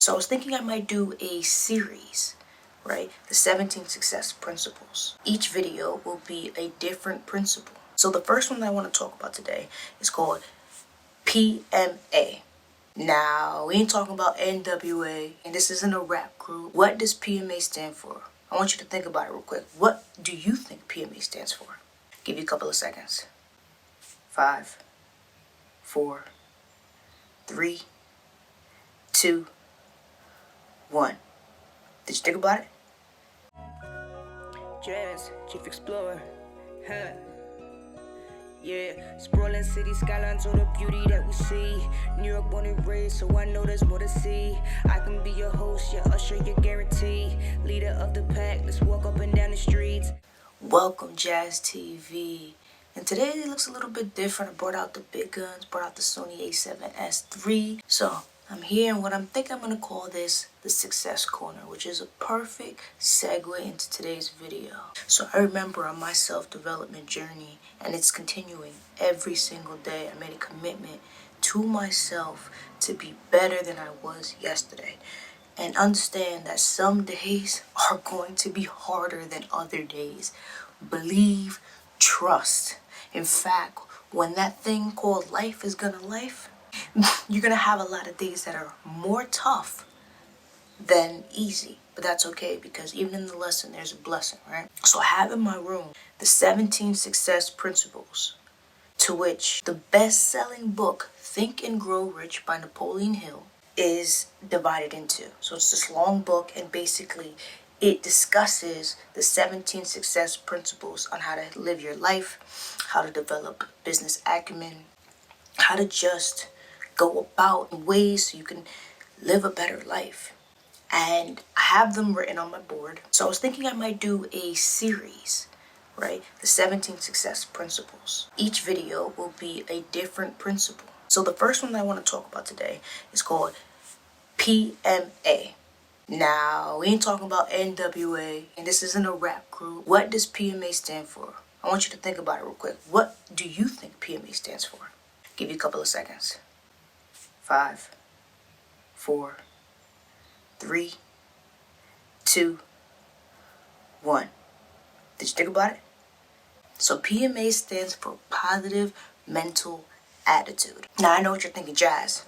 So I was thinking I might do a series, right? The 17 Success Principles. Each video will be a different principle. So the first one that I want to talk about today is called P.M.A. Now, we ain't talking about NWA, and this isn't a rap group. What does P.M.A. stand for? I want you to think about it real quick. What do you think P.M.A. stands for? Give you a couple of seconds. 5, 4, 3, 2, 1. Did you think about it? Jazz, Chief Explorer, huh? Yeah, sprawling city skylines, all the beauty that we see. New York born and raised, so I know there's more to see. I can be your host, your usher, your guarantee. Leader of the pack, let's walk up and down the streets. Welcome, JZS TV. And today it looks a little bit different. I brought out the big guns, brought out the Sony A7S III. So I'm here, and what I'm thinking I'm going to call this the Success Corner, which is a perfect segue into today's video. So I remember on my self-development journey, and it's continuing every single day. I made a commitment to myself to be better than I was yesterday. And understand that some days are going to be harder than other days. Believe, trust. In fact, when that thing called life is gonna life, you're gonna have a lot of days that are more tough than easy. But that's okay, because even in the lesson, there's a blessing, right? So I have in my room the 17 Success Principles, to which the best-selling book, Think and Grow Rich by Napoleon Hill, is divided into. So it's this long book, and basically it discusses the 17 success principles on how to live your life, how to develop business acumen, how to just go about in ways so you can live a better life. And I have them written on my board. So I was thinking I might do a series, right? The 17 Success Principles. Each video will be a different principle. So the first one that I want to talk about today is called P.M.A. Now, we ain't talking about NWA, and this isn't a rap group. What does P.M.A. stand for? I want you to think about it real quick. What do you think P.M.A. stands for? Give you a couple of seconds. 5, 4, 3, 2, 1. Did you think about it? So P.M.A. stands for positive mental attitude. Now, I know what you're thinking, Jazz.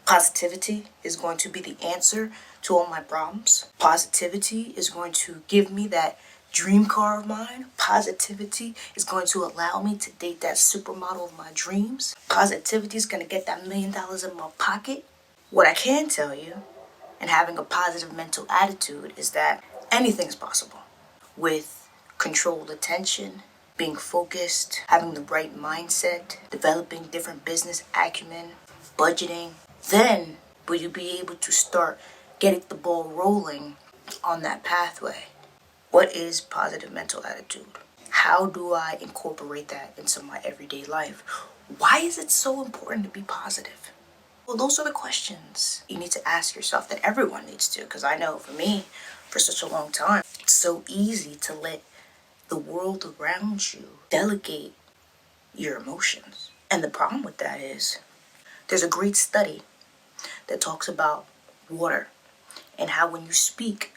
Positivity is going to be the answer to all my problems. Positivity is going to give me that dream car of mine. Positivity is going to allow me to date that supermodel of my dreams. Positivity is going to get that $1 million in my pocket. What I can tell you, and having a positive mental attitude, is that anything is possible with controlled attention, being focused, having the right mindset, developing different business acumen, budgeting. Then will you be able to start getting the ball rolling on that pathway? What is positive mental attitude? How do I incorporate that into my everyday life? Why is it so important to be positive? Well, those are the questions you need to ask yourself, that everyone needs to, because I know for me, for such a long time, it's so easy to let the world around you delegate your emotions. And the problem with that is, there's a great study that talks about water and how when you speak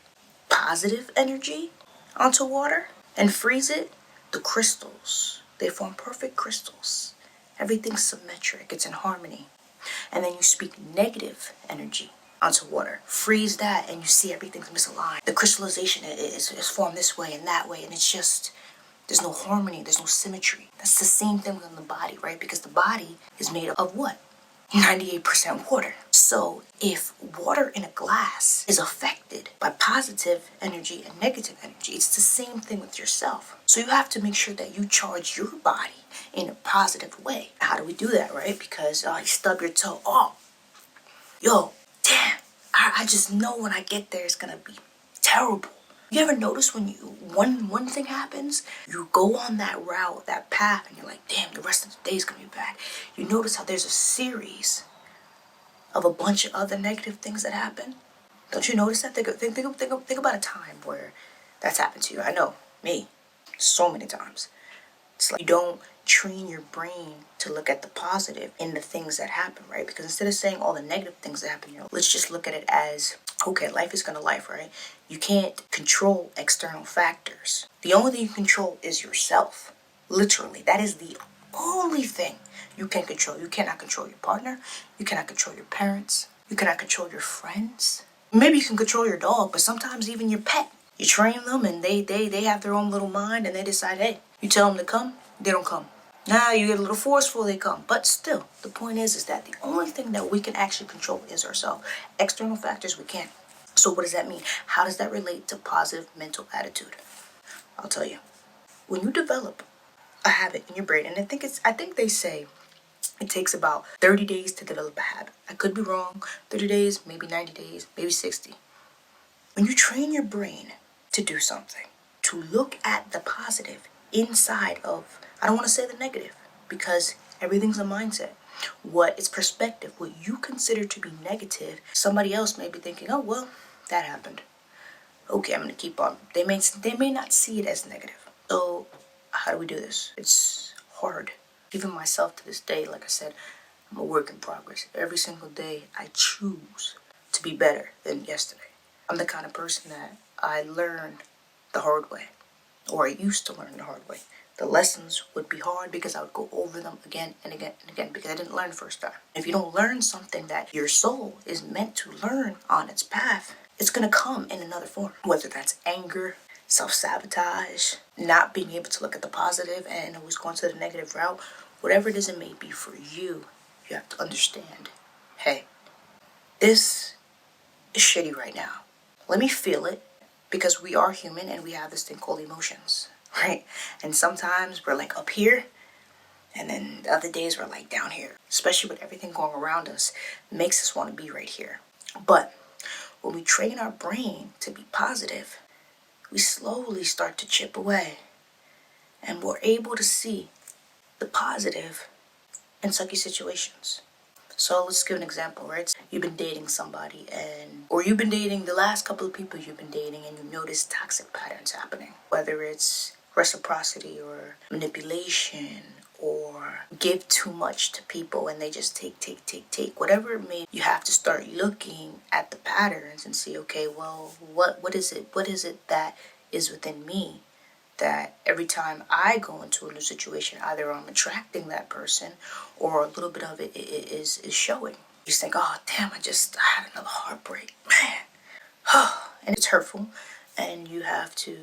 positive energy onto water and freeze it, the crystals, they form perfect crystals. Everything's symmetric, it's in harmony. And then you speak negative energy onto water, freeze that, and you see everything's misaligned. The crystallization is formed this way and that way, and it's just, there's no harmony, there's no symmetry. That's the same thing within the body, right? Because the body is made of what? 98% water. So if water in a glass is affected by positive energy and negative energy, it's the same thing with yourself. So you have to make sure that you charge your body in a positive way. How do we do that, right? Because you stub your toe. Oh, yo, damn. I just know when I get there, it's going to be terrible. You ever notice when one thing happens, you go on that route, that path, and you're like, damn, the rest of the day is going to be bad. You notice how there's a series of a bunch of other negative things that happen? Don't you notice that? Think about a time where that's happened to you. I know, me, so many times. It's like you don't train your brain to look at the positive in the things that happen, right? Because instead of saying all the negative things that happen, let's just look at it as, okay, life is gonna life, right? You can't control external factors. The only thing you control is yourself. Literally, that is the only thing you can control. You cannot control your partner. You cannot control your parents. You cannot control your friends. Maybe you can control your dog, but sometimes even your pet. You train them and they have their own little mind and they decide, hey, you tell them to come, they don't come. Now you get a little forceful, they come. But still, the point is that the only thing that we can actually control is ourselves. External factors we can't. So what does that mean? How does that relate to positive mental attitude? I'll tell you. When you develop a habit in your brain, and I think they say it takes about 30 days to develop a habit. I could be wrong. 30 days, maybe 90 days, maybe 60. When you train your brain to do something, to look at the positive inside of, I don't want to say the negative, because everything's a mindset. What is perspective? What you consider to be negative, somebody else may be thinking, oh, well, that happened. Okay, I'm going to keep on. They may not see it as negative. So how do we do this? It's hard. Even myself to this day, like I said, I'm a work in progress. Every single day I choose to be better than yesterday. I'm the kind of person that I learned the hard way, or I used to learn the hard way. The lessons would be hard because I would go over them again and again and again because I didn't learn the first time. If you don't learn something that your soul is meant to learn on its path, it's going to come in another form, whether that's anger, self-sabotage, not being able to look at the positive and always going to the negative route. Whatever it is it may be for you, you have to understand, hey, this is shitty right now. Let me feel it, because we are human and we have this thing called emotions, right? And sometimes we're like up here, and then the other days we're like down here. Especially with everything going around us, makes us want to be right here. But when we train our brain to be positive, we slowly start to chip away, and we're able to see the positive in sucky situations. So let's give an example, right? You've been dating somebody, or you've been dating the last couple of people you've been dating, and you notice toxic patterns happening. Whether it's reciprocity or manipulation, or give too much to people and they just take. Whatever it may be, you have to start looking at the patterns and see, okay, well, what is it? What is it that is within me that every time I go into a new situation, either I'm attracting that person or a little bit of it is showing. You think, oh, damn, I had another heartbreak, man. And it's hurtful, and you have to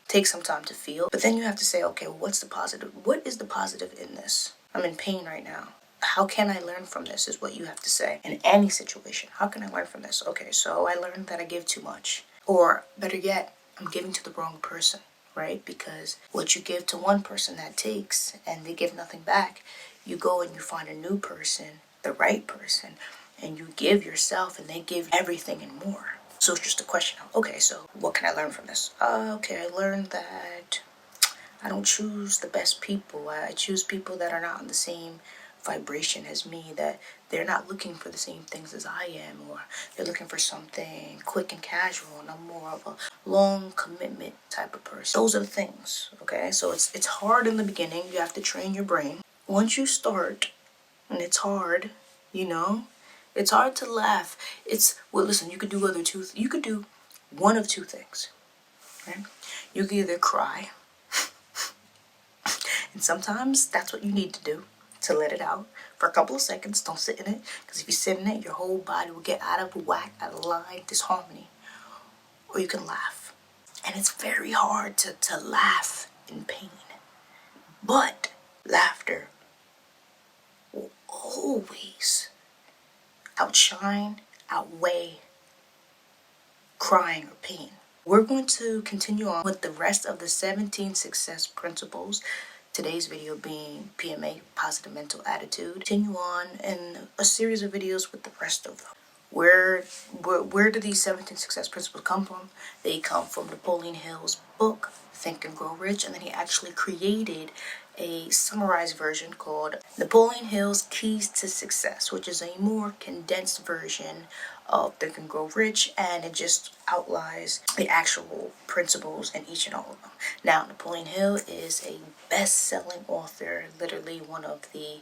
take some time to feel. But then you have to say, okay, well, what's the positive? What is the positive in this? I'm in pain right now. How can I learn from this is what you have to say. In any situation, how can I learn from this? Okay, so I learned that I give too much. Or better yet, I'm giving to the wrong person. Right? Because what you give to one person that takes and they give nothing back, you go and you find a new person, the right person, and you give yourself and they give everything and more. So it's just a question of, okay, so what can I learn from this? Okay, I learned that I don't choose the best people. I choose people that are not on the same vibration as me, that they're not looking for the same things as I am, or they're looking for something quick and casual, and I'm more of a long commitment type of person. Those are the things, okay? So it's hard in the beginning. You have to train your brain. Once you start, and it's hard, it's hard to laugh. Well, listen, you could do one of two things, right? You could either cry, and sometimes that's what you need to do, to let it out for a couple of seconds. Don't sit in it, because if you sit in it, your whole body will get out of whack, out of line, disharmony. Or you can laugh. And it's very hard to laugh in pain. But laughter will always outweigh crying or pain. We're going to continue on with the rest of the 17 success principles. Today's video being P.M.A, positive mental attitude. Continue on in a series of videos with the rest of them. Where do these 17 success principles come from? They come from Napoleon Hill's book, Think and Grow Rich, and then he actually created a summarized version called Napoleon Hill's Keys to Success, which is a more condensed version of Think and Grow Rich, and it just outlines the actual principles in each and all of them. Now, Napoleon Hill is a best-selling author, literally one of the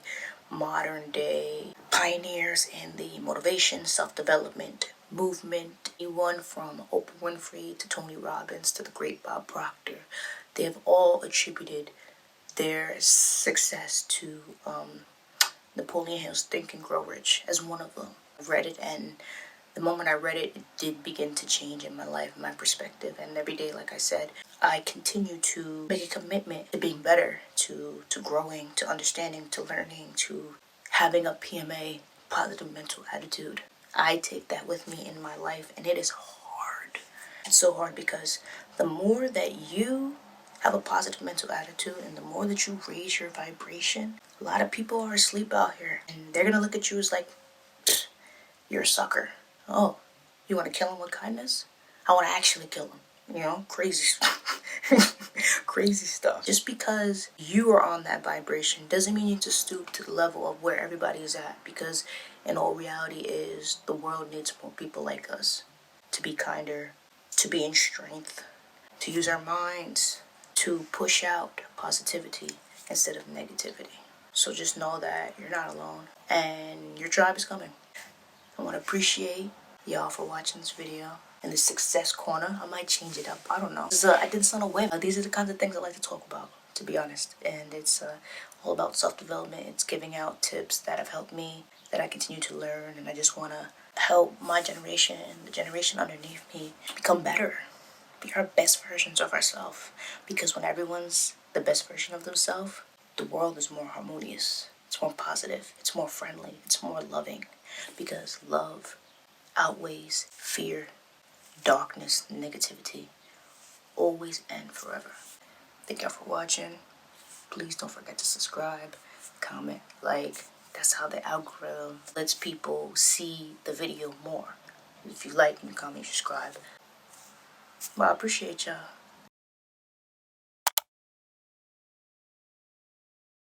modern day pioneers in the motivation, self-development movement. He won from Oprah Winfrey to Tony Robbins to the great Bob Proctor. They have all attributed their success to Napoleon Hill's Think and Grow Rich as one of them. I read it, and the moment I read it, it did begin to change in my life, my perspective. And every day, like I said, I continue to make a commitment to being better, to growing, to understanding, to learning, to having a P.M.A, positive mental attitude. I take that with me in my life, and it is hard. It's so hard because the more that you have a positive mental attitude and the more that you raise your vibration, a lot of people are asleep out here, and they're gonna look at you as like, you're a sucker. Oh, you want to kill him with kindness? I want to actually kill him. You know, crazy, crazy stuff. Just because you are on that vibration doesn't mean you need to stoop to the level of where everybody is at. Because in all reality is the world needs more people like us to be kinder, to be in strength, to use our minds, to push out positivity instead of negativity. So just know that you're not alone and your tribe is coming. I want to appreciate y'all for watching this video. In the success corner, I might change it up. I don't know. I did this on a whim. These are the kinds of things I like to talk about, to be honest. And it's all about self-development. It's giving out tips that have helped me, that I continue to learn. And I just want to help my generation and the generation underneath me become better. Be our best versions of ourselves. Because when everyone's the best version of themselves, the world is more harmonious. It's more positive. It's more friendly. It's more loving. Because love outweighs fear, darkness, negativity, always and forever. Thank y'all for watching. Please don't forget to subscribe, comment, like. That's how the algorithm lets people see the video more. If you like, you comment, subscribe. Well, I appreciate y'all.